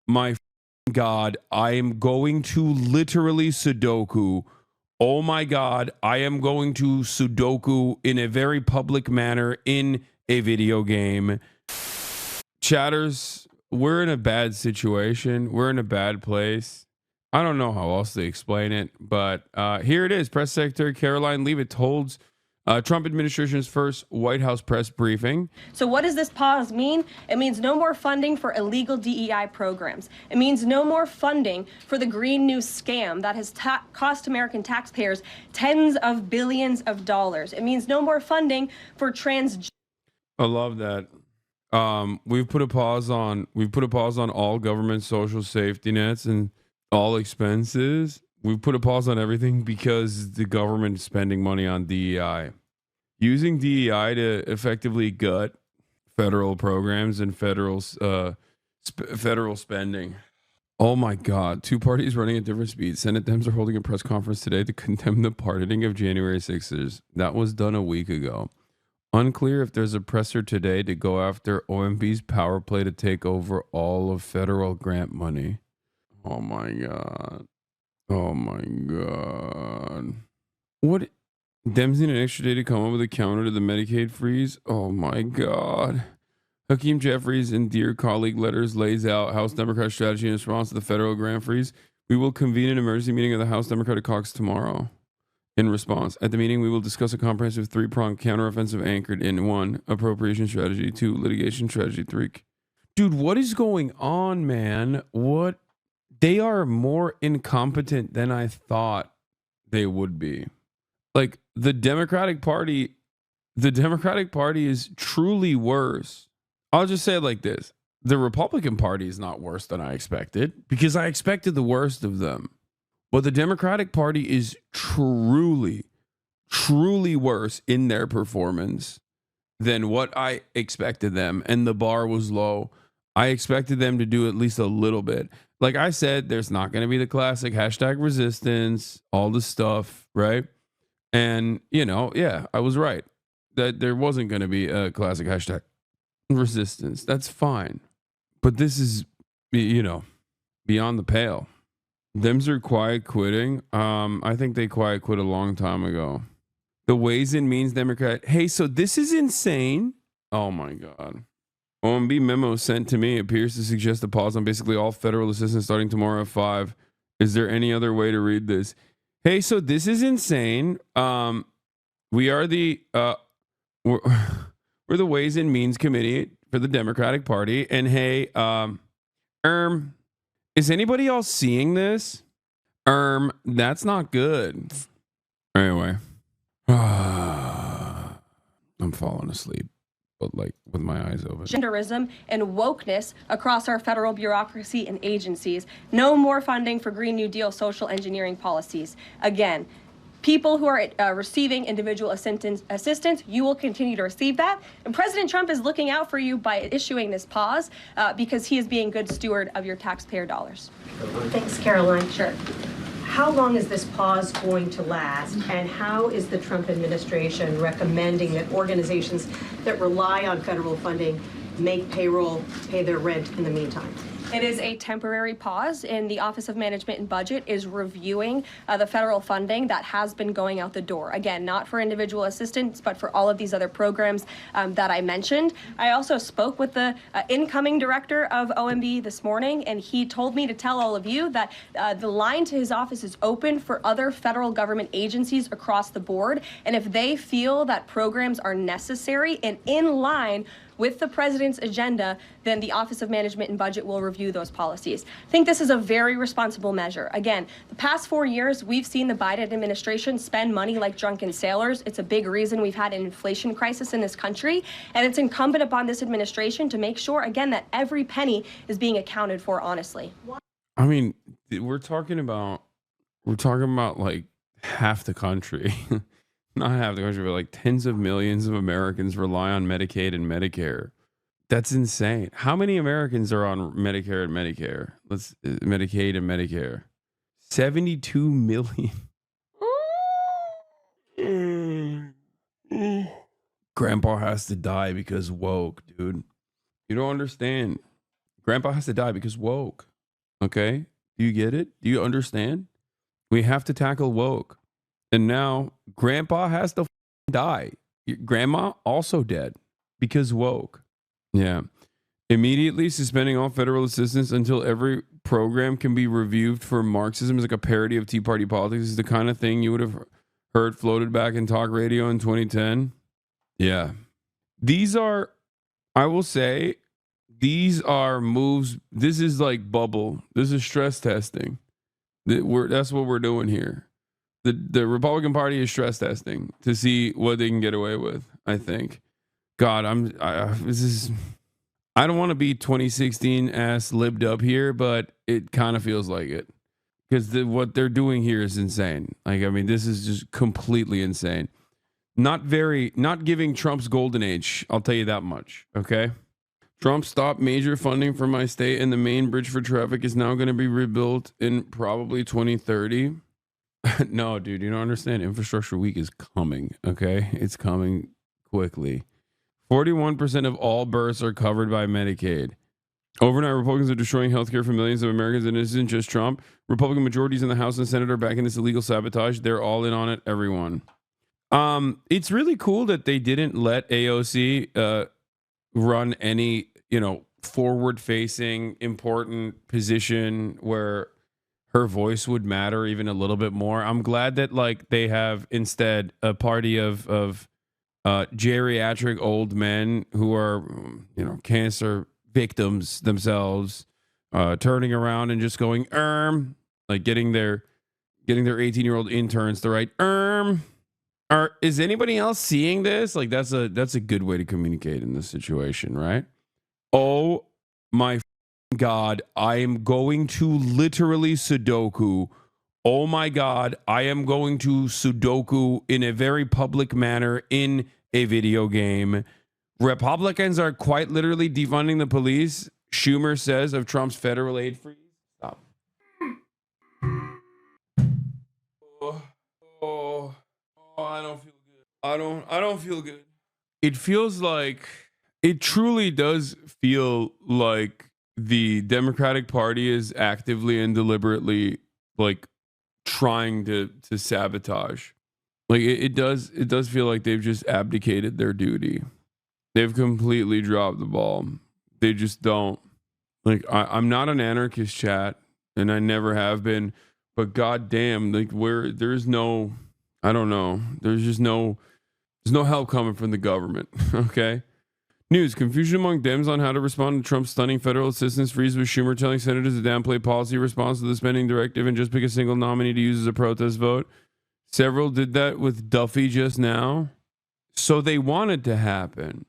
My God, I am going to literally Sudoku. Oh my God, I am going to Sudoku in a very public manner in a video game. Chatters, we're in a bad situation. We're in a bad place. I don't know how else to explain it, but here it is. Press Secretary Caroline Leavitt holds Trump administration's first White House press briefing. So what does this pause mean? It means no more funding for illegal DEI programs. It means no more funding for the Green New scam that has cost American taxpayers tens of billions of dollars. It means no more funding for trans. I love that. We've put a pause on all government social safety nets and all expenses. We've put a pause on everything because the government is spending money on DEI. Using DEI to effectively gut federal programs and federal spending. Oh my God. Two parties running at different speeds. Senate Dems are holding a press conference today to condemn the pardoning of January 6ers. That was done a week ago. Unclear if there's a presser today to go after OMB's power play to take over all of federal grant money. Oh my God. Oh my God. What? Dems need an extra day to come up with a counter to the Medicaid freeze? Oh my God. Hakeem Jeffries in Dear Colleague letters lays out House Democrat strategy in response to the federal grant freeze. We will convene an emergency meeting of the House Democratic Caucus tomorrow. In response, at the meeting, we will discuss a comprehensive three-pronged counteroffensive anchored in 1, appropriation strategy, 2, litigation strategy, 3. Dude, what is going on, man? What? They are more incompetent than I thought they would be. Like the Democratic Party is truly worse. I'll just say it like this. The Republican Party is not worse than I expected because I expected the worst of them. But the Democratic Party is truly, truly worse in their performance than what I expected them. And the bar was low. I expected them to do at least a little bit. Like I said, there's not going to be the classic hashtag resistance, all the stuff, right? And, yeah, I was right that there wasn't going to be a classic hashtag resistance. That's fine. But this is, beyond the pale. Dems are quiet quitting. I think they quiet quit a long time ago. The Ways and Means Democrat. Hey, so this is insane. Oh, my God. OMB memo sent to me appears to suggest a pause on basically all federal assistance starting tomorrow at 5. Is there any other way to read this? Hey, so this is insane. We are we're the Ways and Means Committee for the Democratic Party. And hey, is anybody else seeing this? That's not good. Anyway, I'm falling asleep, but like with my eyes open. Genderism and wokeness across our federal bureaucracy and agencies. No more funding for Green New Deal social engineering policies. Again, people who are receiving individual assistance, you will continue to receive that. And President Trump is looking out for you by issuing this pause because he is being good steward of your taxpayer dollars. Thanks, Caroline. Sure. How long is this pause going to last, and how is the Trump administration recommending that organizations that rely on federal funding make payroll, pay their rent in the meantime? It is a temporary pause, and the Office of Management and Budget is reviewing the federal funding that has been going out the door. Again, not for individual assistance, but for all of these other programs that I mentioned. I also spoke with the incoming director of OMB this morning, and he told me to tell all of you that the line to his office is open for other federal government agencies across the board. And if they feel that programs are necessary and in line with the president's agenda, then the Office of Management and Budget will review those policies. I think this is a very responsible measure. Again, the past 4 years, we've seen the Biden administration spend money like drunken sailors. It's a big reason we've had an inflation crisis in this country. And it's incumbent upon this administration to make sure, again, that every penny is being accounted for honestly. I mean, we're talking about like half the country. Not half the country, but like tens of millions of Americans rely on Medicaid and Medicare. That's insane. How many Americans are on Medicare and Medicare? Medicaid and Medicare. 72 million. Grandpa has to die because woke, dude. You don't understand. Grandpa has to die because woke. Okay? Do you get it? Do you understand? We have to tackle woke. And now grandpa has to die. Grandma also dead because woke. Yeah. Immediately suspending all federal assistance until every program can be reviewed for Marxism is like a parody of Tea Party politics. This is the kind of thing you would have heard floated back in talk radio in 2010. Yeah. These are, I will say, these are moves. This is like bubble. This is stress testing. That's what we're doing here. The Republican Party is stress testing to see what they can get away with, I think. God, this is, I don't want to be 2016 ass libbed up here, but it kind of feels like it. Because what they're doing here is insane. Like, I mean, this is just completely insane. Not giving Trump's golden age. I'll tell you that much. Okay. Trump stopped major funding for my state, and the main bridge for traffic is now going to be rebuilt in probably 2030. No, dude, you don't understand. Infrastructure week is coming. Okay. It's coming quickly. 41% of all births are covered by Medicaid. Overnight, Republicans are destroying healthcare for millions of Americans, and it isn't just Trump. Republican majorities in the House and Senate are backing this illegal sabotage. They're all in on it, everyone. It's really cool that they didn't let AOC run any, forward-facing, important position where her voice would matter even a little bit more. I'm glad that they have instead a party of geriatric old men who are, cancer victims themselves, turning around and just going, getting their 18-year-old interns to write, is anybody else seeing this? That's a good way to communicate in this situation, right? Oh my God, I am going to literally Sudoku. Oh my God, I am going to Sudoku in a very public manner in a video game. Republicans are quite literally defunding the police, Schumer says of Trump's federal aid freeze. Stop. Oh, I don't feel good. I don't feel good. It truly does feel like the Democratic Party is actively and deliberately trying to sabotage. It does feel like they've just abdicated their duty. They've completely dropped the ball. They just don't. I'm not an anarchist, chat, and I never have been, but goddamn, there's no, I don't know. There's no help coming from the government. Okay. News: confusion among Dems on how to respond to Trump's stunning federal assistance freeze, with Schumer telling senators to downplay policy response to the spending directive and just pick a single nominee to use as a protest vote. Several did that with Duffy just now. So they want it to happen.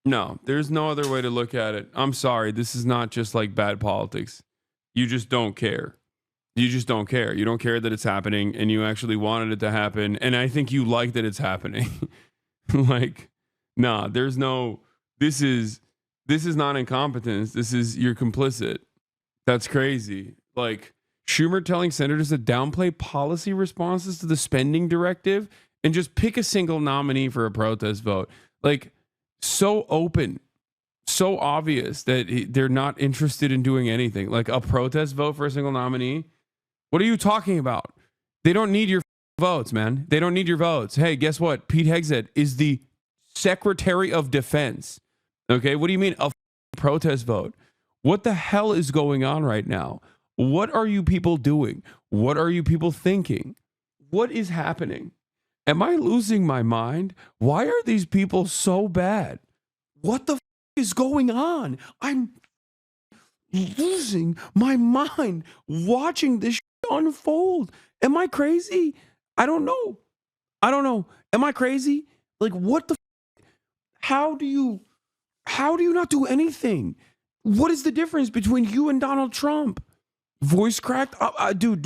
No, there's no other way to look at it. I'm sorry. This is not just bad politics. You just don't care. You just don't care. You don't care that it's happening, and you actually wanted it to happen. And I think you like that it's happening. There's no, this is not incompetence. This is, you're complicit. That's crazy. Schumer telling senators to downplay policy responses to the spending directive and just pick a single nominee for a protest vote. So open, so obvious that they're not interested in doing anything. A protest vote for a single nominee. What are you talking about? They don't need your votes, man. They don't need your votes. Hey, guess what? Pete Hegseth is the Secretary of Defense. Okay, what do you mean a protest vote? What the hell is going on right now? What are you people doing? What are you people thinking? What is happening? Am I losing my mind? Why are these people so bad? What the is going on? I'm losing my mind watching this unfold. Am I crazy? I don't know. Am I crazy? What the how do you not do anything? What is the difference between you and Donald Trump? Voice cracked? Dude.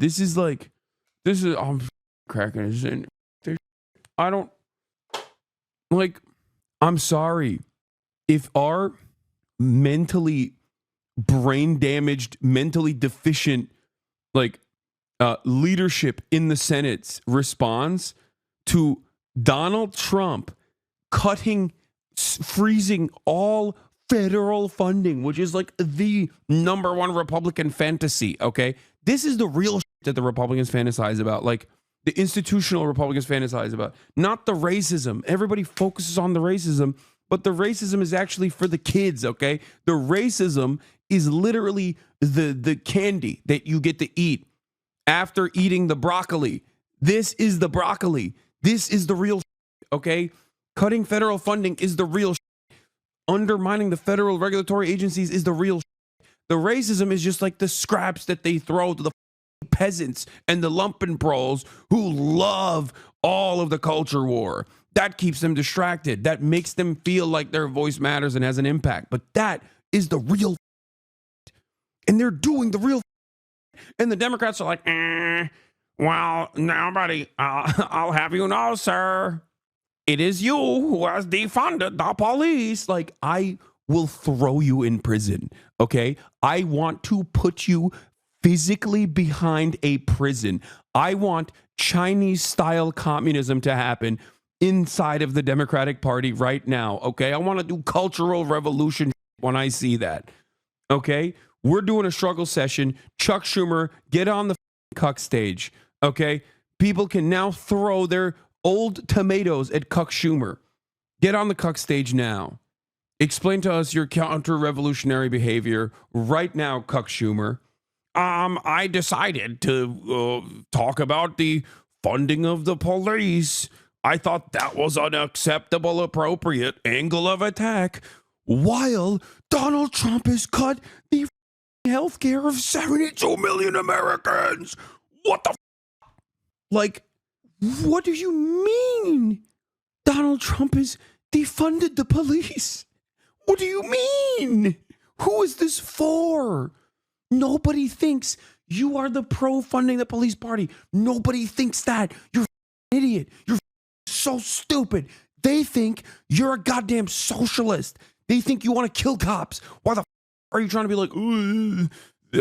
This is I'm cracking this in. I don't I'm sorry. If our mentally brain damaged, mentally deficient, leadership in the Senate responds to Donald Trump freezing all federal funding, which is like the number one Republican fantasy. Okay. This is the real shit that the Republicans fantasize about. Like the institutional Republicans fantasize about, not the racism. Everybody focuses on the racism, but the racism is actually for the kids. Okay. The racism is literally the candy that you get to eat after eating the broccoli. This is the broccoli. This is the real shit. Okay. Cutting federal funding is the real shit. Undermining the federal regulatory agencies is the real shit. The racism is just like the scraps that they throw to the peasants and the lumpen proles who love all of the culture war. That keeps them distracted. That makes them feel like their voice matters and has an impact. But that is the real shit. And they're doing the real shit. And the Democrats are like, well, nobody, I'll have you know, sir, it is you who has defunded the police. Like, I will throw you in prison, okay? I want to put you physically behind a prison. I want Chinese-style communism to happen inside of the Democratic Party right now, okay? I want to do cultural revolution when I see that, okay? We're doing a struggle session. Chuck Schumer, get on the cuck stage, okay? People can now throw their old tomatoes at Cuck Schumer. Get on the cuck stage now. Explain to us your counter-revolutionary behavior right now, Cuck Schumer. I decided to talk about the funding of the police. I thought that was an acceptable, appropriate angle of attack, while Donald Trump has cut the health care of 72 million Americans. What the like, what do you mean Donald Trump has defunded the police? What do you mean? Who is this for? Nobody thinks you are the pro-funding the police party. Nobody thinks that. You're an idiot. You're so stupid. They think you're a goddamn socialist. They think you want to kill cops. Why the are you trying to be like, ooh,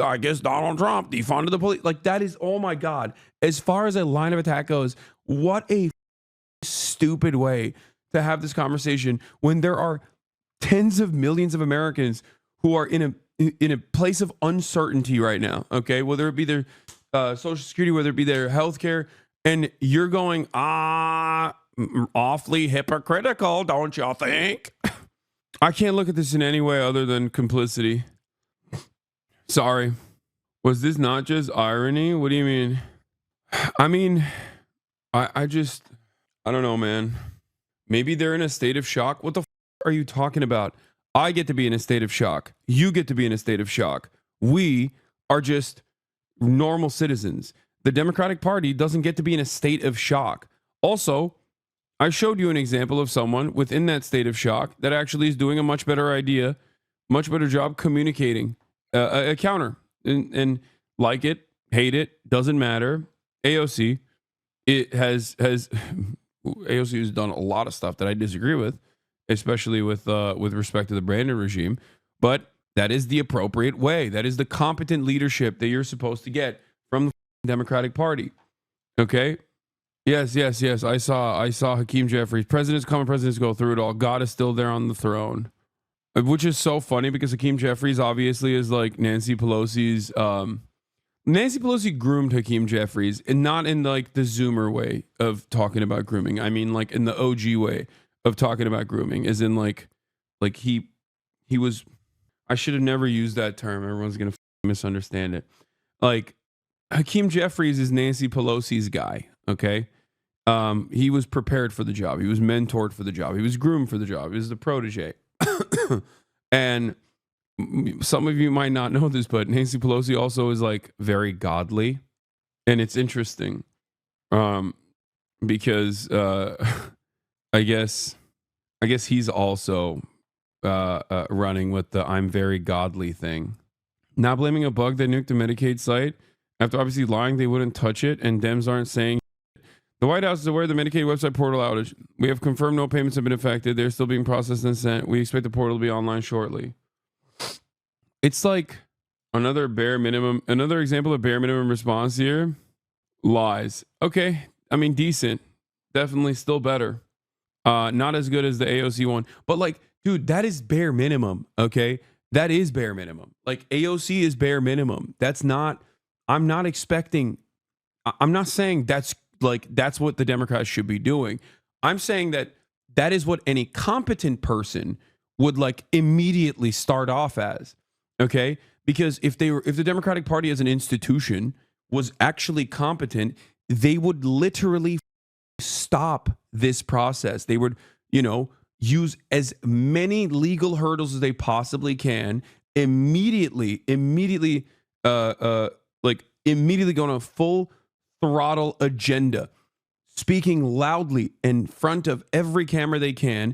I guess Donald Trump defunded the police? Like, that is, oh my God. As far as a line of attack goes, what a stupid way to have this conversation when there are tens of millions of Americans who are in a place of uncertainty right now. Okay, whether it be their Social Security, whether it be their health care, and you're going, awfully hypocritical, don't y'all think? I can't look at this in any way other than complicity. Sorry. Was this not just irony? What do you mean? I mean, I don't know, man. Maybe they're in a state of shock. What the are you talking about? I get to be in a state of shock. You get to be in a state of shock. We are just normal citizens. The Democratic Party doesn't get to be in a state of shock. Also, I showed you an example of someone within that state of shock that actually is doing a much better job communicating a counter. And like it, hate it, doesn't matter. AOC, it has AOC has done a lot of stuff that I disagree with, especially with respect to the Brandon regime. But that is the appropriate way. That is the competent leadership that you're supposed to get from the Democratic Party. Okay? Yes. I saw Hakeem Jeffries. Presidents come and presidents go, through it all. God is still there on the throne. Which is so funny because Hakeem Jeffries obviously is like Nancy Pelosi's Nancy Pelosi groomed Hakeem Jeffries, and not in like the Zoomer way of talking about grooming. I mean, like in the OG way of talking about grooming, as in like he was. I should have never used that term. Everyone's gonna misunderstand it. Like Hakeem Jeffries is Nancy Pelosi's guy. Okay, he was prepared for the job. He was mentored for the job. He was groomed for the job. He was the protege. And some of you might not know this, but Nancy Pelosi also is like very godly, and it's interesting, because I guess he's also running with the "I'm very godly" thing. Not blaming a bug that nuked a Medicaid site after obviously lying they wouldn't touch it, and Dems aren't saying. The White House is aware of the Medicaid website portal outage. We have confirmed no payments have been affected. They're still being processed and sent. We expect the portal to be online shortly. It's like another example of bare minimum response here. Lies. Okay. I mean, decent. Definitely still better. Not as good as the AOC one. But like, dude, that is bare minimum. Okay. That is bare minimum. Like AOC is bare minimum. That's not, I'm not expecting, I'm not saying that's what the Democrats should be doing. I'm saying that that is what any competent person would like immediately start off as. Okay. Because if the Democratic Party as an institution was actually competent, they would literally stop this process. They would, use as many legal hurdles as they possibly can, immediately go on a full throttle agenda, speaking loudly in front of every camera they can,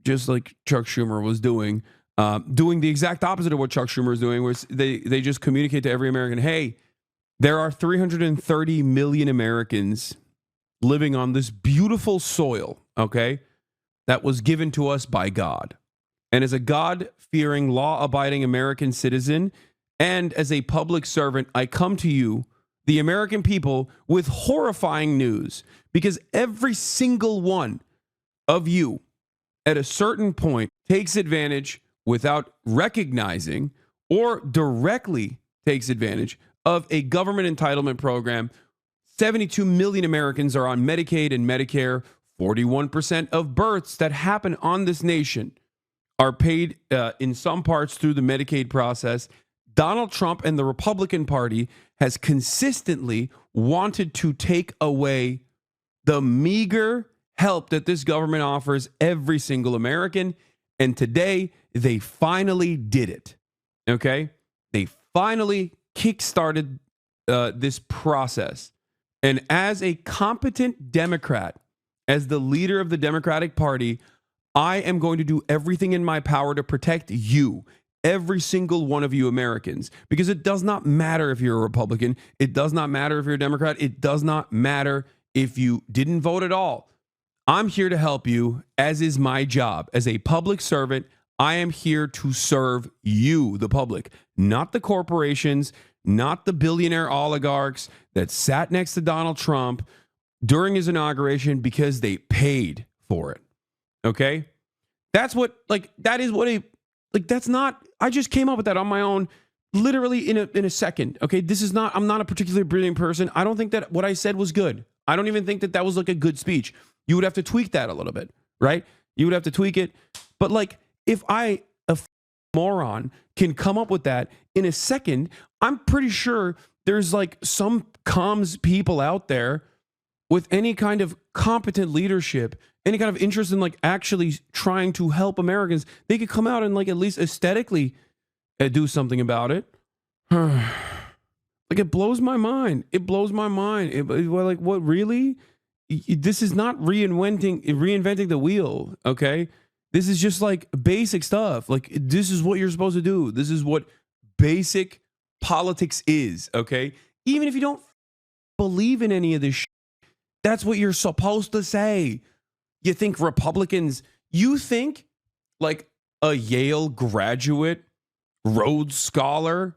just like Chuck Schumer was doing the exact opposite of what Chuck Schumer is doing, where they just communicate to every American, hey, there are 330 million Americans living on this beautiful soil, okay, that was given to us by God. And as a God-fearing, law-abiding American citizen and as a public servant, I come to you, the American people, with horrifying news, because every single one of you at a certain point takes advantage without recognizing or directly takes advantage of a government entitlement program. 72 million Americans are on Medicaid and Medicare. 41% of births that happen on this nation are paid in some parts through the Medicaid process. Donald Trump and the Republican Party has consistently wanted to take away the meager help that this government offers every single American. And today, they finally did it. Okay? They finally kickstarted this process. And as a competent Democrat, as the leader of the Democratic Party, I am going to do everything in my power to protect you, every single one of you Americans, because it does not matter if you're a Republican. It does not matter if you're a Democrat. It does not matter if you didn't vote at all. I'm here to help you, as is my job. As a public servant, I am here to serve you, the public, not the corporations, not the billionaire oligarchs that sat next to Donald Trump during his inauguration because they paid for it. Okay? That's what, that's not, I just came up with that on my own, literally in a second. Okay? I'm not a particularly brilliant person. I don't think that what I said was good. I don't even think that that was like a good speech. You would have to tweak that a little bit, right? You would have to tweak it. But like, if I, a moron, can come up with that in a second, I'm pretty sure there's like some comms people out there with any kind of competent leadership, any kind of interest in like actually trying to help Americans, they could come out and like at least aesthetically do something about it. Like it blows my mind. It blows my mind. Like what really? This is not reinventing the wheel. Okay, this is just like basic stuff. Like this is what you're supposed to do. This is what basic politics is. Okay, even if you don't believe in any of this shit, that's what you're supposed to say. You think Republicans, you think like a Yale graduate, Rhodes Scholar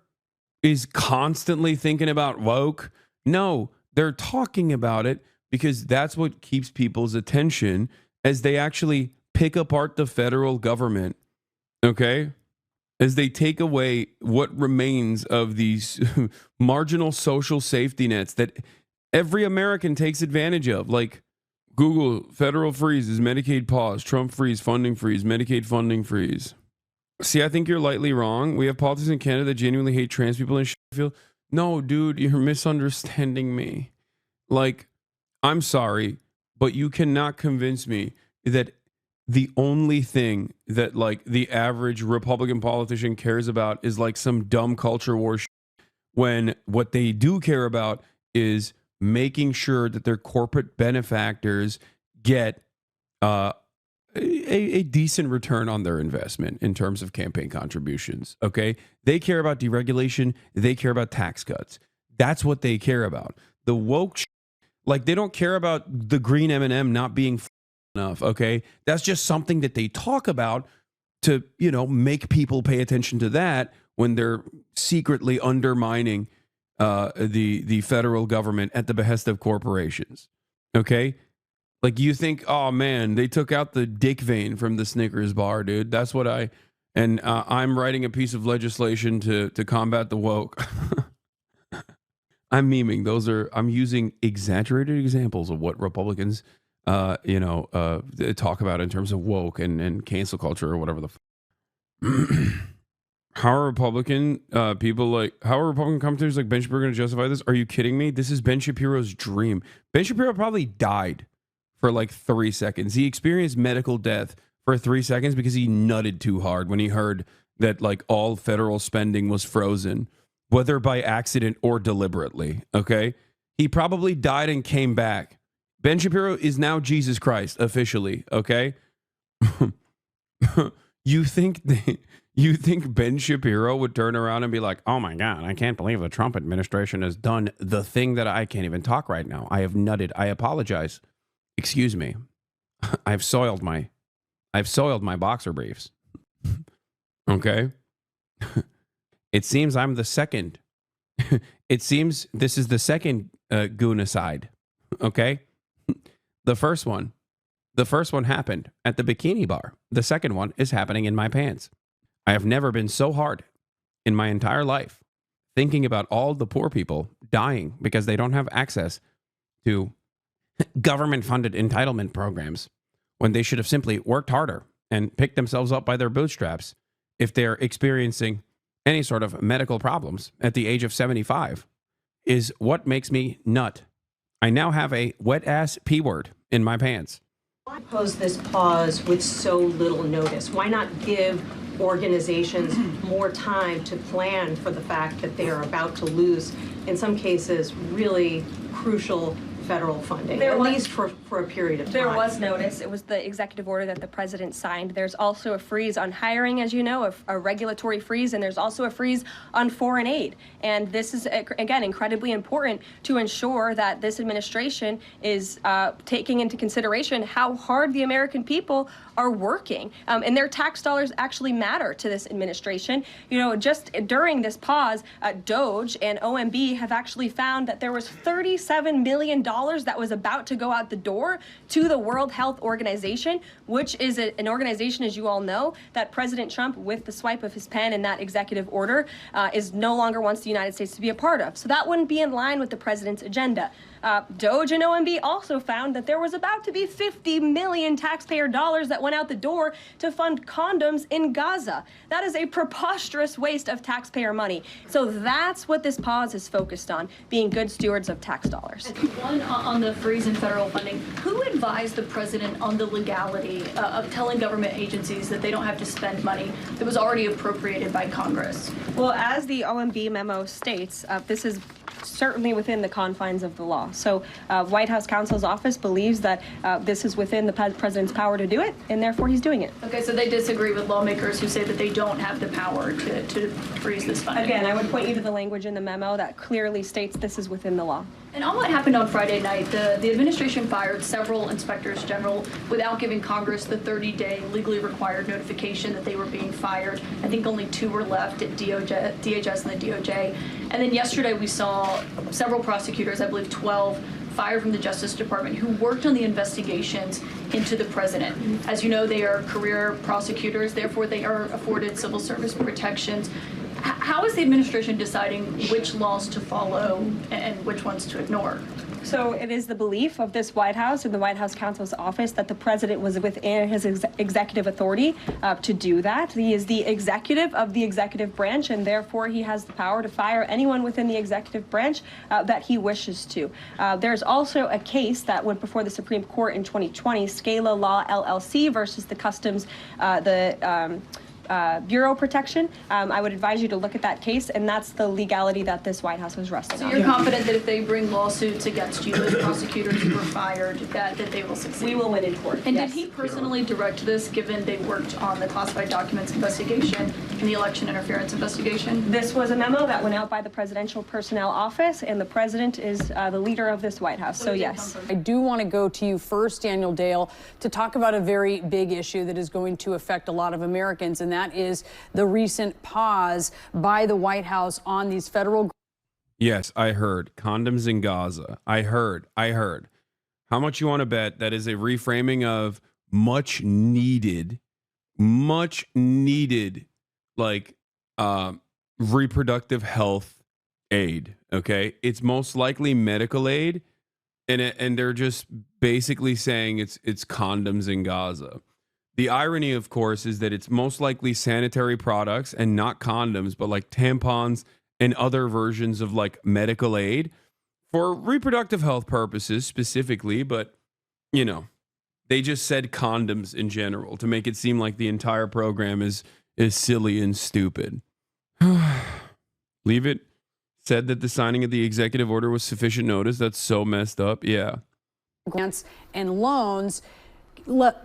is constantly thinking about woke? No, they're talking about it because that's what keeps people's attention as they actually pick apart the federal government. Okay? As they take away what remains of these marginal social safety nets that every American takes advantage of. Like Google, federal freezes, Medicaid pause, Trump freeze, funding freeze, Medicaid funding freeze. See, I think you're lightly wrong. We have politicians in Canada that genuinely hate trans people in Sheffield. No, dude, you're misunderstanding me. Like, I'm sorry, but you cannot convince me that the only thing that like the average Republican politician cares about is like some dumb culture war when what they do care about is making sure that their corporate benefactors get a decent return on their investment in terms of campaign contributions. Okay. They care about deregulation. They care about tax cuts. That's what they care about. The woke, like they don't care about the green M&M not being enough. Okay. That's just something that they talk about to, make people pay attention to that when they're secretly undermining the federal government at the behest of corporations. Okay. Like, you think, oh man, they took out the dick vein from the Snickers bar, dude. That's what I'm writing a piece of legislation to combat the woke. I'm memeing. I'm using exaggerated examples of what Republicans, talk about in terms of woke and cancel culture or whatever How are Republican how are Republican commentators like Ben Shapiro going to justify this? Are you kidding me? This is Ben Shapiro's dream. Ben Shapiro probably died for like 3 seconds. He experienced medical death for 3 seconds because he nutted too hard when he heard that like all federal spending was frozen, whether by accident or deliberately. Okay. He probably died and came back. Ben Shapiro is now Jesus Christ officially. Okay. You think Ben Shapiro would turn around and be like, oh my God, I can't believe the Trump administration has done the thing that I can't even talk right now. I have nutted. I apologize. Excuse me. I've soiled my boxer briefs. Okay. It seems I'm the second. It seems this is the second goonacide. Okay. The first one happened at the bikini bar. The second one is happening in my pants. I have never been so hard in my entire life thinking about all the poor people dying because they don't have access to government-funded entitlement programs when they should have simply worked harder and picked themselves up by their bootstraps if they're experiencing any sort of medical problems at the age of 75 is what makes me nut. I now have a wet-ass P word in my pants. Why pose this pause with so little notice? Why not give organizations more time to plan for the fact that they are about to lose, in some cases, really crucial federal funding, at least for a period of time? There was notice. It was the executive order that the president signed. There's also a freeze on hiring, as you know, a regulatory freeze, and there's also a freeze on foreign aid. And this is, again, incredibly important to ensure that this administration is taking into consideration how hard the American people are working. And their tax dollars actually matter to this administration. You know, just during this pause, DOJ and OMB have actually found that there was $37 million that was about to go out the door to the World Health Organization, which is an organization, as you all know, that President Trump, with the swipe of his pen in that executive order, is no longer wants the United States to be a part of. So that wouldn't be in line with the president's agenda. DOJ and OMB also found that there was about to be 50 million taxpayer dollars that went out the door to fund condoms in Gaza. That is a preposterous waste of taxpayer money. So that's what this pause is focused on, being good stewards of tax dollars. One, on the freeze in federal funding, who advised the president on the legality of telling government agencies that they don't have to spend money that was already appropriated by Congress? Well, as the OMB memo states, this is certainly within the confines of the law. So White House counsel's office believes that this is within the president's power to do it, and therefore he's doing it. Okay, so they disagree with lawmakers who say that they don't have the power to freeze this funding. Again, I would point you to the language in the memo that clearly states this is within the law. And on what happened on Friday night, the administration fired several inspectors general without giving Congress the 30-day legally required notification that they were being fired. I think only 2 were left at DHS and the DOJ. And then yesterday we saw several prosecutors, I believe 12, fired from the Justice Department who worked on the investigations into the president. As you know, they are career prosecutors, therefore they are afforded civil service protections. How is the administration deciding which laws to follow and which ones to ignore? So it is the belief of this White House and the White House counsel's office that the president was within his executive authority to do that. He is the executive of the executive branch, and therefore he has the power to fire anyone within the executive branch that he wishes to. There's also a case that went before the Supreme Court in 2020, Scala Law LLC versus the Customs, Bureau protection. I would advise you to look at that case, and that's the legality that this White House was resting on. So you're confident that if they bring lawsuits against you, those prosecutors who were fired, that they will succeed? We will win in court. And yes. Did he personally direct this, given they worked on the classified documents investigation and the election interference investigation? This was a memo that went out by the Presidential Personnel Office, and the president is the leader of this White House, so yes. I do want to go to you first, Daniel Dale, to talk about a very big issue that is going to affect a lot of Americans, and that is the recent pause by the White House on these federal. Yes, I heard condoms in Gaza. I heard. How much you want to bet that is a reframing of much needed, like reproductive health aid? Okay, it's most likely medical aid, and they're just basically saying it's condoms in Gaza. The irony, of course, is that it's most likely sanitary products and not condoms, but like tampons and other versions of like medical aid for reproductive health purposes specifically. But, you know, they just said condoms in general to make it seem like the entire program is silly and stupid. Leave it. Said that the signing of the executive order was sufficient notice. That's so messed up. Yeah. Grants and loans.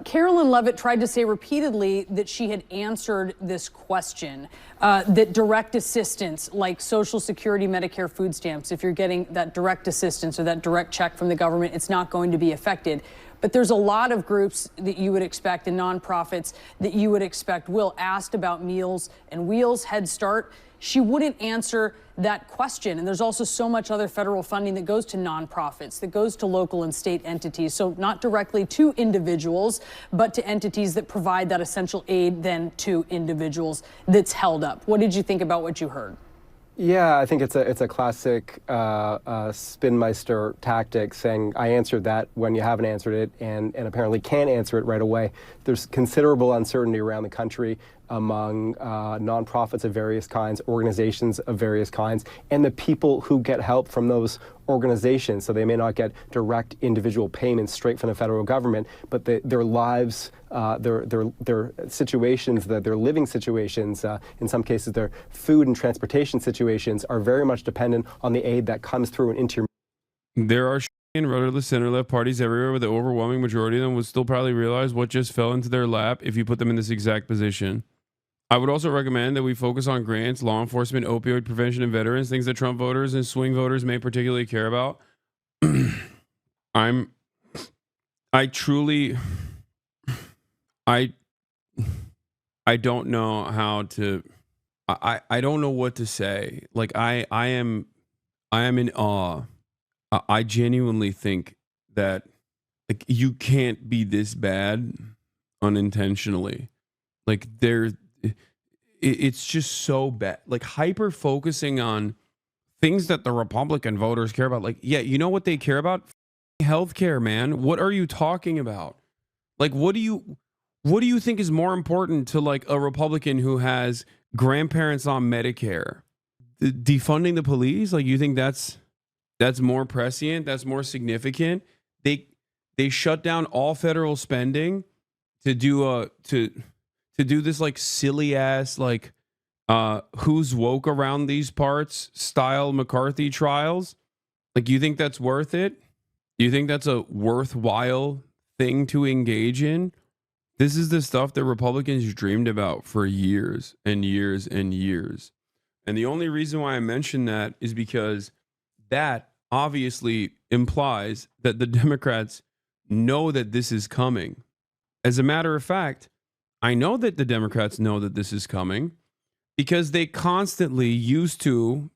Carolyn Levitt tried to say repeatedly that she had answered this question, that direct assistance like Social Security, Medicare, food stamps, if you're getting that direct assistance or that direct check from the government, it's not going to be affected. But there's a lot of groups that you would expect and nonprofits that you would expect. Will asked about Meals and Wheels, Head Start. She wouldn't answer that question. And there's also so much other federal funding that goes to nonprofits, that goes to local and state entities. So not directly to individuals, but to entities that provide that essential aid then to individuals that's held up. What did you think about what you heard? Yeah, I think it's a classic spinmeister tactic, saying I answered that when you haven't answered it, and apparently can't answer it right away. There's considerable uncertainty around the country among nonprofits of various kinds, organizations of various kinds, and the people who get help from those organizations. So they may not get direct individual payments straight from the federal government, but their lives, their situations, their living situations, in some cases their food and transportation situations, are very much dependent on the aid that comes through and into your. There are and rudderless center-left parties everywhere, but the overwhelming majority of them would still probably realize what just fell into their lap if you put them in this exact position. I would also recommend that we focus on grants, law enforcement, opioid prevention, and veterans, things that Trump voters and swing voters may particularly care about. I don't know how to, I don't know what to say. Like I am in awe. I genuinely think that like you can't be this bad unintentionally. Like it's just so bad. Like hyper focusing on things that the Republican voters care about. Like, yeah, you know what they care about? Healthcare, man. What are you talking about? Like, what do you think is more important to like a Republican who has grandparents on Medicare? Defunding the police? Like, you think that's more prescient? That's more significant? They shut down all federal spending to do this like silly ass like who's woke around these parts style McCarthy trials. Like, you think that's worth it? Do you think that's a worthwhile thing to engage in? This is the stuff that Republicans dreamed about for years and years and years. And the only reason why I mention that is because that obviously implies that the Democrats know that this is coming. As a matter of fact, I know that the Democrats know that this is coming because they constantly used to,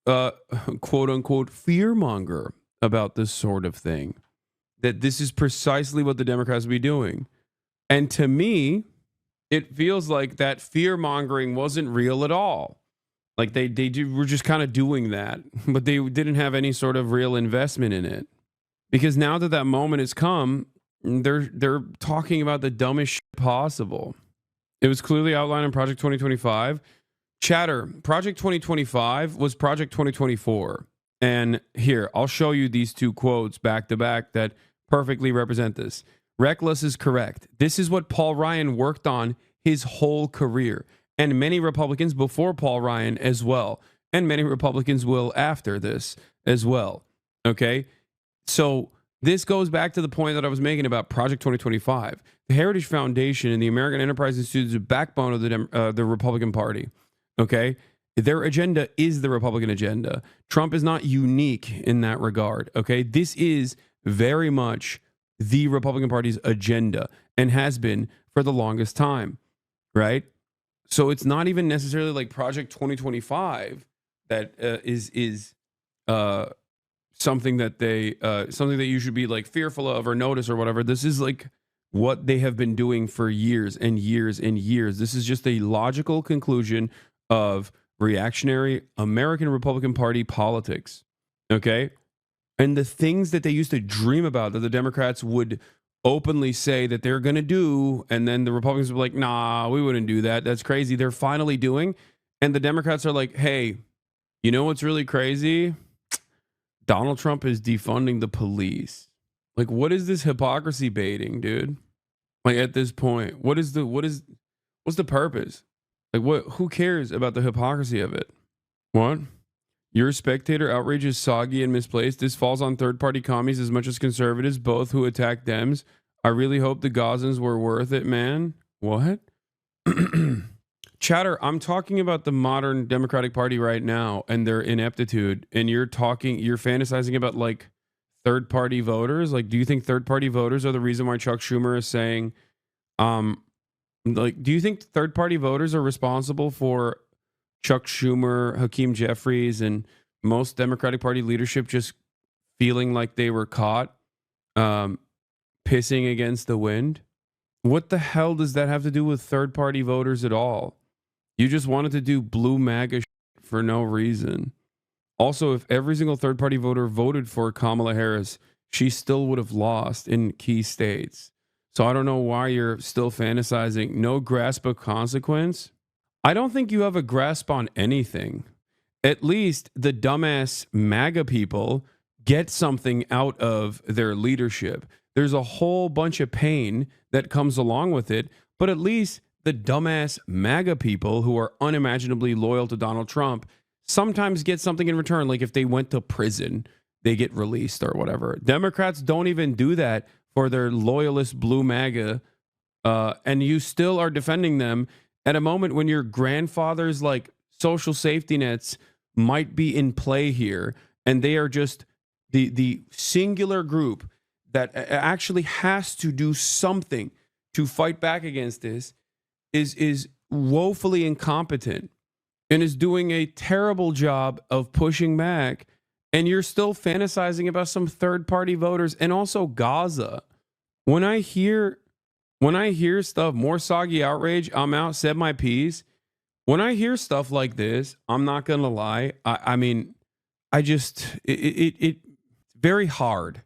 quote unquote, fearmonger about this sort of thing. That this is precisely what the Democrats will be doing. And to me, it feels like that fearmongering wasn't real at all. Like they were just kind of doing that, but they didn't have any sort of real investment in it. Because now that moment has come, they're talking about the dumbest shit possible. It was clearly outlined in Project 2025. Chatter, Project 2025 was Project 2024. And here, I'll show you these two quotes back to back that perfectly represent this. Reckless is correct. This is what Paul Ryan worked on his whole career. And many Republicans before Paul Ryan as well. And many Republicans will after this as well. Okay? So this goes back to the point that I was making about Project 2025. The Heritage Foundation and the American Enterprise Institute is the backbone of the Republican Party. Okay? Their agenda is the Republican agenda. Trump is not unique in that regard. Okay? This is very much the Republican Party's agenda and has been for the longest time. Right? So it's not even necessarily like Project 2025 that is something that something that you should be like fearful of or notice or whatever. This is like what they have been doing for years and years and years. This is just a logical conclusion of reactionary American Republican Party politics. Okay. And the things that they used to dream about that the Democrats would openly say that they're going to do, and then the Republicans were like, nah, we wouldn't do that. That's crazy. They're finally doing. And the Democrats are like, hey, you know what's really crazy? Donald Trump is defunding the police. Like, what is this hypocrisy baiting, dude? Like, at this point, what's the purpose? Like, who cares about the hypocrisy of it? What? Your spectator outrage is soggy and misplaced. This falls on third-party commies as much as conservatives, both who attack Dems. I really hope the Gazans were worth it, man. What? Chatter, I'm talking about the modern Democratic Party right now and their ineptitude. And you're fantasizing about like third-party voters. Like, do you think third-party voters are the reason why Chuck Schumer is saying, do you think third-party voters are responsible for Chuck Schumer, Hakeem Jeffries, and most Democratic Party leadership just feeling like they were caught pissing against the wind? What the hell does that have to do with third-party voters at all? You just wanted to do blue MAGA for no reason. Also, if every single third-party voter voted for Kamala Harris, she still would have lost in key states. So I don't know why you're still fantasizing. No grasp of consequence. I don't think you have a grasp on anything. At least the dumbass MAGA people get something out of their leadership. There's a whole bunch of pain that comes along with it, but at least the dumbass MAGA people who are unimaginably loyal to Donald Trump sometimes get something in return. Like if they went to prison, they get released or whatever. Democrats don't even do that for their loyalist blue MAGA, and you still are defending them at a moment when your grandfather's like social safety nets might be in play here, and they are just the singular group that actually has to do something to fight back against this is woefully incompetent and is doing a terrible job of pushing back, and you're still fantasizing about some third-party voters and also Gaza. When I hear stuff, more soggy outrage, I'm out, said my piece. When I hear stuff like this, I'm not going to lie. I mean, it's very hard,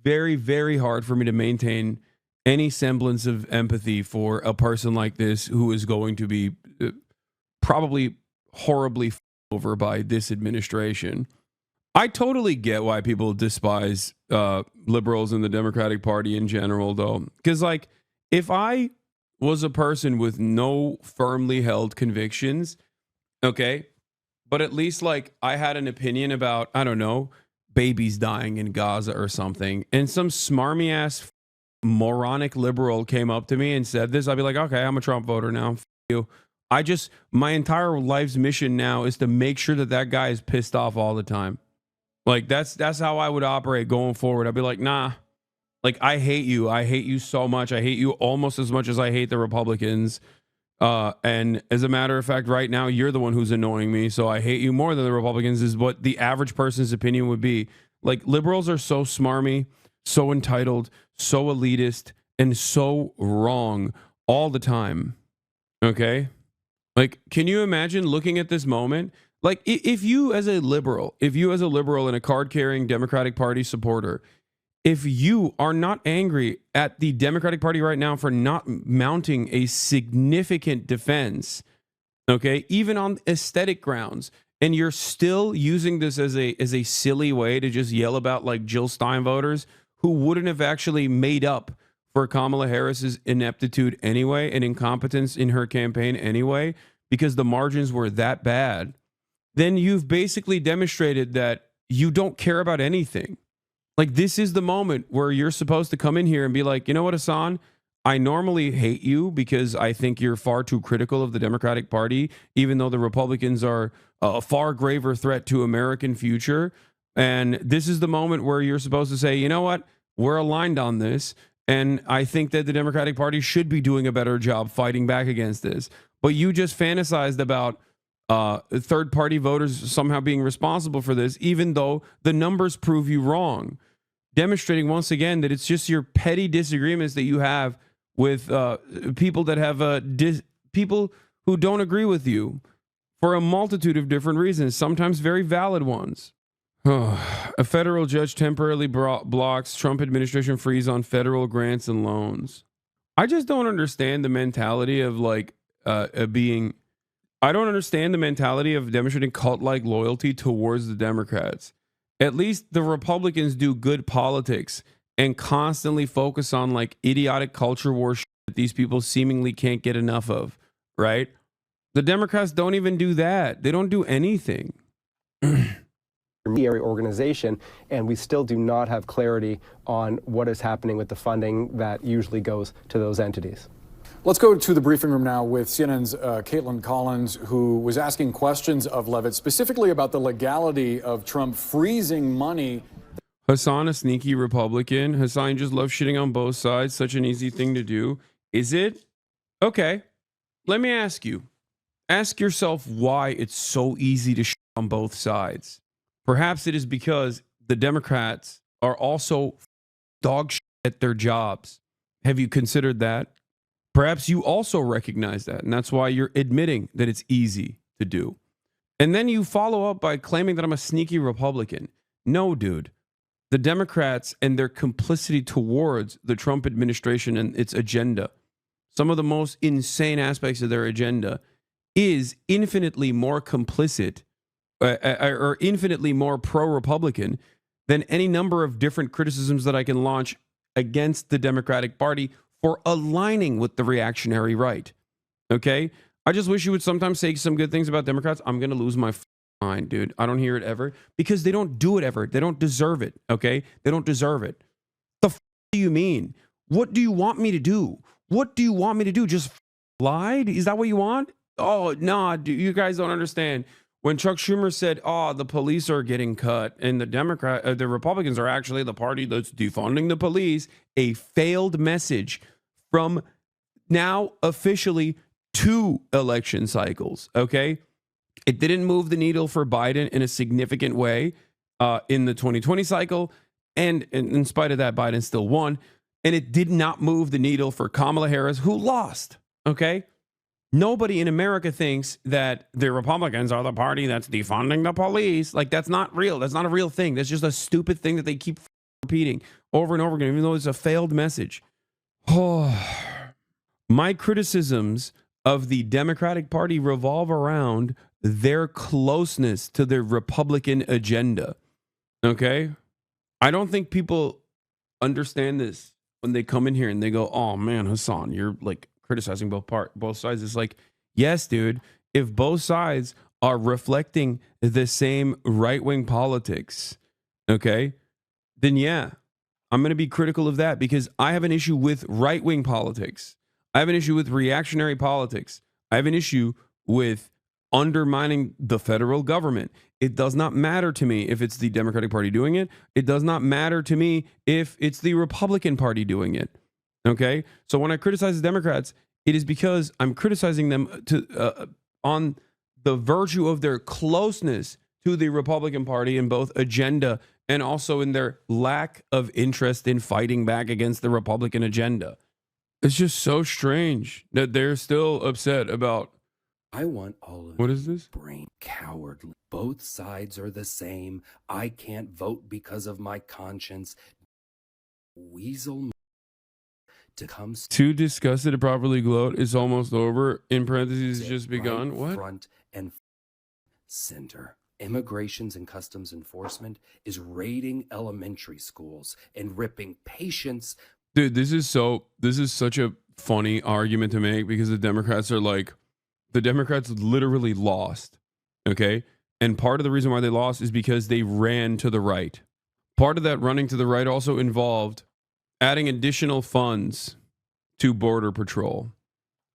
very, very hard for me to maintain any semblance of empathy for a person like this who is going to be probably horribly over by this administration. I totally get why people despise liberals in the Democratic Party in general, though, because like, if I was a person with no firmly held convictions, okay, but at least like I had an opinion about, I don't know, babies dying in Gaza or something, and some smarmy ass moronic liberal came up to me and said this, I'd be like, okay, I'm a Trump voter now. F you. My entire life's mission now is to make sure that that guy is pissed off all the time. Like that's how I would operate going forward. I'd be like, nah. Like, I hate you. I hate you so much. I hate you almost as much as I hate the Republicans. And as a matter of fact, right now, you're the one who's annoying me. So I hate you more than the Republicans is what the average person's opinion would be. Like, liberals are so smarmy, so entitled, so elitist, and so wrong all the time. Okay? Like, can you imagine looking at this moment? Like, if you as a liberal and a card-carrying Democratic Party supporter, if you are not angry at the Democratic Party right now for not mounting a significant defense, okay, even on aesthetic grounds, and you're still using this as a silly way to just yell about like Jill Stein voters who wouldn't have actually made up for Kamala Harris's ineptitude anyway and incompetence in her campaign anyway, because the margins were that bad, then you've basically demonstrated that you don't care about anything. Like, this is the moment where you're supposed to come in here and be like, you know what, Hasan? I normally hate you because I think you're far too critical of the Democratic Party, even though the Republicans are a far graver threat to American future. And this is the moment where you're supposed to say, you know what? We're aligned on this. And I think that the Democratic Party should be doing a better job fighting back against this. But you just fantasized about third-party voters somehow being responsible for this, even though the numbers prove you wrong, demonstrating once again that it's just your petty disagreements that you have with people that have people who don't agree with you for a multitude of different reasons, sometimes very valid ones. A federal judge temporarily blocks Trump administration freeze on federal grants and loans. I just don't understand the mentality of like being. I don't understand the mentality of demonstrating cult-like loyalty towards the Democrats. At least the Republicans do good politics and constantly focus on like idiotic culture war shit that these people seemingly can't get enough of, right? The Democrats don't even do that. They don't do anything. Intermediary organization, and we still do not have clarity on what is happening with the funding that usually goes to those entities. Let's go to the briefing room now with CNN's Caitlin Collins, who was asking questions of Levitt, specifically about the legality of Trump freezing money. Hasan, a sneaky Republican. Hasan just loves shitting on both sides. Such an easy thing to do. Is it? Okay. Let me ask you. Ask yourself why it's so easy to shit on both sides. Perhaps it is because the Democrats are also dog shit at their jobs. Have you considered that? Perhaps you also recognize that, and that's why you're admitting that it's easy to do. And then you follow up by claiming that I'm a sneaky Republican. No, dude. The Democrats and their complicity towards the Trump administration and its agenda, some of the most insane aspects of their agenda, is infinitely more complicit or infinitely more pro-Republican than any number of different criticisms that I can launch against the Democratic Party for aligning with the reactionary right. Okay? I just wish you would sometimes say some good things about Democrats. I'm going to lose my mind, dude. I don't hear it ever because they don't do it ever. They don't deserve it. Okay? They don't deserve it. The do you mean? What do you want me to do? What do you want me to do? Just lie? Is that what you want? Oh, nah, dude, you guys don't understand. When Chuck Schumer said, "Oh, the police are getting cut," and the Republicans are actually the party that's defunding the police, a failed message from now officially 2 election cycles. Okay, it didn't move the needle for Biden in a significant way in the 2020 cycle, and in spite of that, Biden still won. And it did not move the needle for Kamala Harris, who lost. Okay. Nobody in America thinks that the Republicans are the party that's defunding the police. Like, that's not real. That's not a real thing. That's just a stupid thing that they keep repeating over and over again, even though it's a failed message. Oh, my criticisms of the Democratic Party revolve around their closeness to the Republican agenda. Okay? I don't think people understand this when they come in here and they go, "Oh man, Hasan, you're like criticizing both sides." It's like, yes, dude, if both sides are reflecting the same right-wing politics, okay, then yeah, I'm going to be critical of that because I have an issue with right-wing politics. I have an issue with reactionary politics. I have an issue with undermining the federal government. It does not matter to me if it's the Democratic Party doing it. It does not matter to me if it's the Republican Party doing it. Okay, so when I criticize the Democrats, it is because I'm criticizing them on the virtue of their closeness to the Republican Party in both agenda and also in their lack of interest in fighting back against the Republican agenda. It's just so strange that they're still upset about. I want all of What is this? brain cowardly. Both sides are the same. I can't vote because of my conscience. Weasel to come Too disgusted to properly gloat is almost over. In parentheses, just begun. right What? front and center. Immigrations and Customs Enforcement is raiding elementary schools and ripping patients. Dude, this is such a funny argument to make because the Democrats literally lost. Okay? And part of the reason why they lost is because they ran to the right. Part of that running to the right also involved adding additional funds to Border Patrol.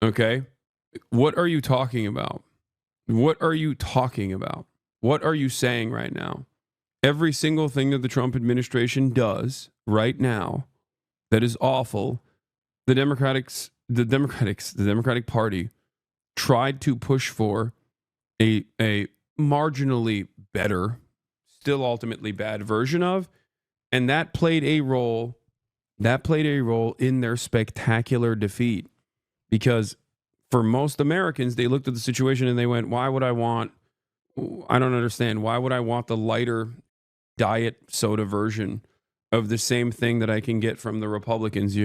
Okay? What are you talking about? What are you talking about? What are you saying right now? Every single thing that the Trump administration does right now that is awful, the Democratic Party tried to push for a marginally better, still ultimately bad version of, and that played a role. That played a role in their spectacular defeat, because for most Americans, they looked at the situation and they went, "Why would I want? I don't understand. Why would I want the lighter diet soda version of the same thing that I can get from the Republicans?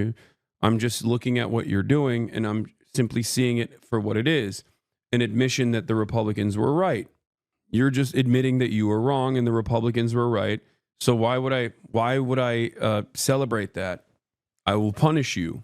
I'm just looking at what you're doing, and I'm simply seeing it for what it is, an admission that the Republicans were right. You're just admitting that you were wrong and the Republicans were right. So why would I celebrate that? I will punish you."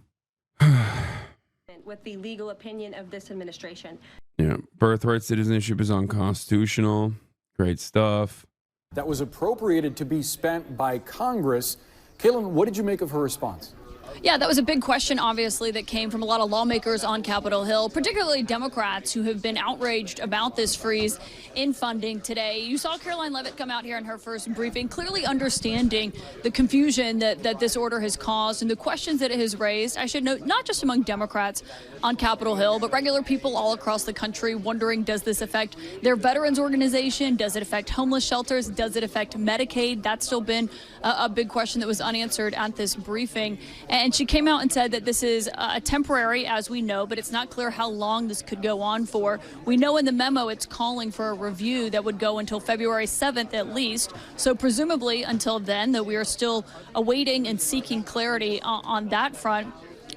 With the legal opinion of this administration. Yeah, birthright citizenship is unconstitutional. Great stuff. That was appropriated to be spent by Congress. Caitlin, what did you make of her response? Yeah, that was a big question, obviously, that came from a lot of lawmakers on Capitol Hill, particularly Democrats who have been outraged about this freeze in funding today. You saw Caroline Leavitt come out here in her first briefing, clearly understanding the confusion that this order has caused and the questions that it has raised. I should note, not just among Democrats on Capitol Hill, but regular people all across the country wondering, does this affect their veterans organization? Does it affect homeless shelters? Does it affect Medicaid? That's still been a big question that was unanswered at this briefing. And she came out and said that this is temporary, as we know, but it's not clear how long this could go on for. We know in the memo it's calling for a review that would go until February 7th at least. So presumably until then, that we are still awaiting and seeking clarity on that front.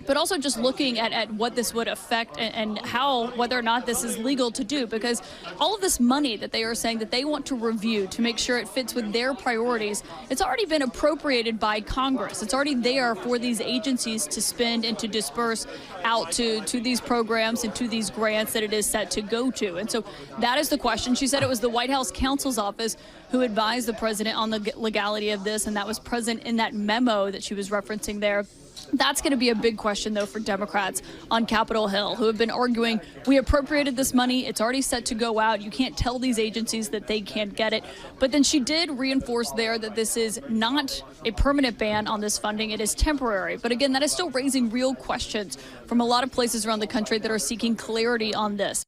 But also just looking at what this would affect and how, whether or not this is legal to do, because all of this money that they are saying that they want to review to make sure it fits with their priorities, it's already been appropriated by Congress. It's already there for these agencies to spend and to disperse out to these programs and to these grants that it is set to go to. And so that is the question. She said it was the White House counsel's office who advised the president on the legality of this, and that was present in that memo that she was referencing there. That's going to be a big question, though, for Democrats on Capitol Hill, who have been arguing, we appropriated this money. It's already set to go out. You can't tell these agencies that they can't get it. But then she did reinforce there that this is not a permanent ban on this funding. It is temporary. But again, that is still raising real questions from a lot of places around the country that are seeking clarity on this.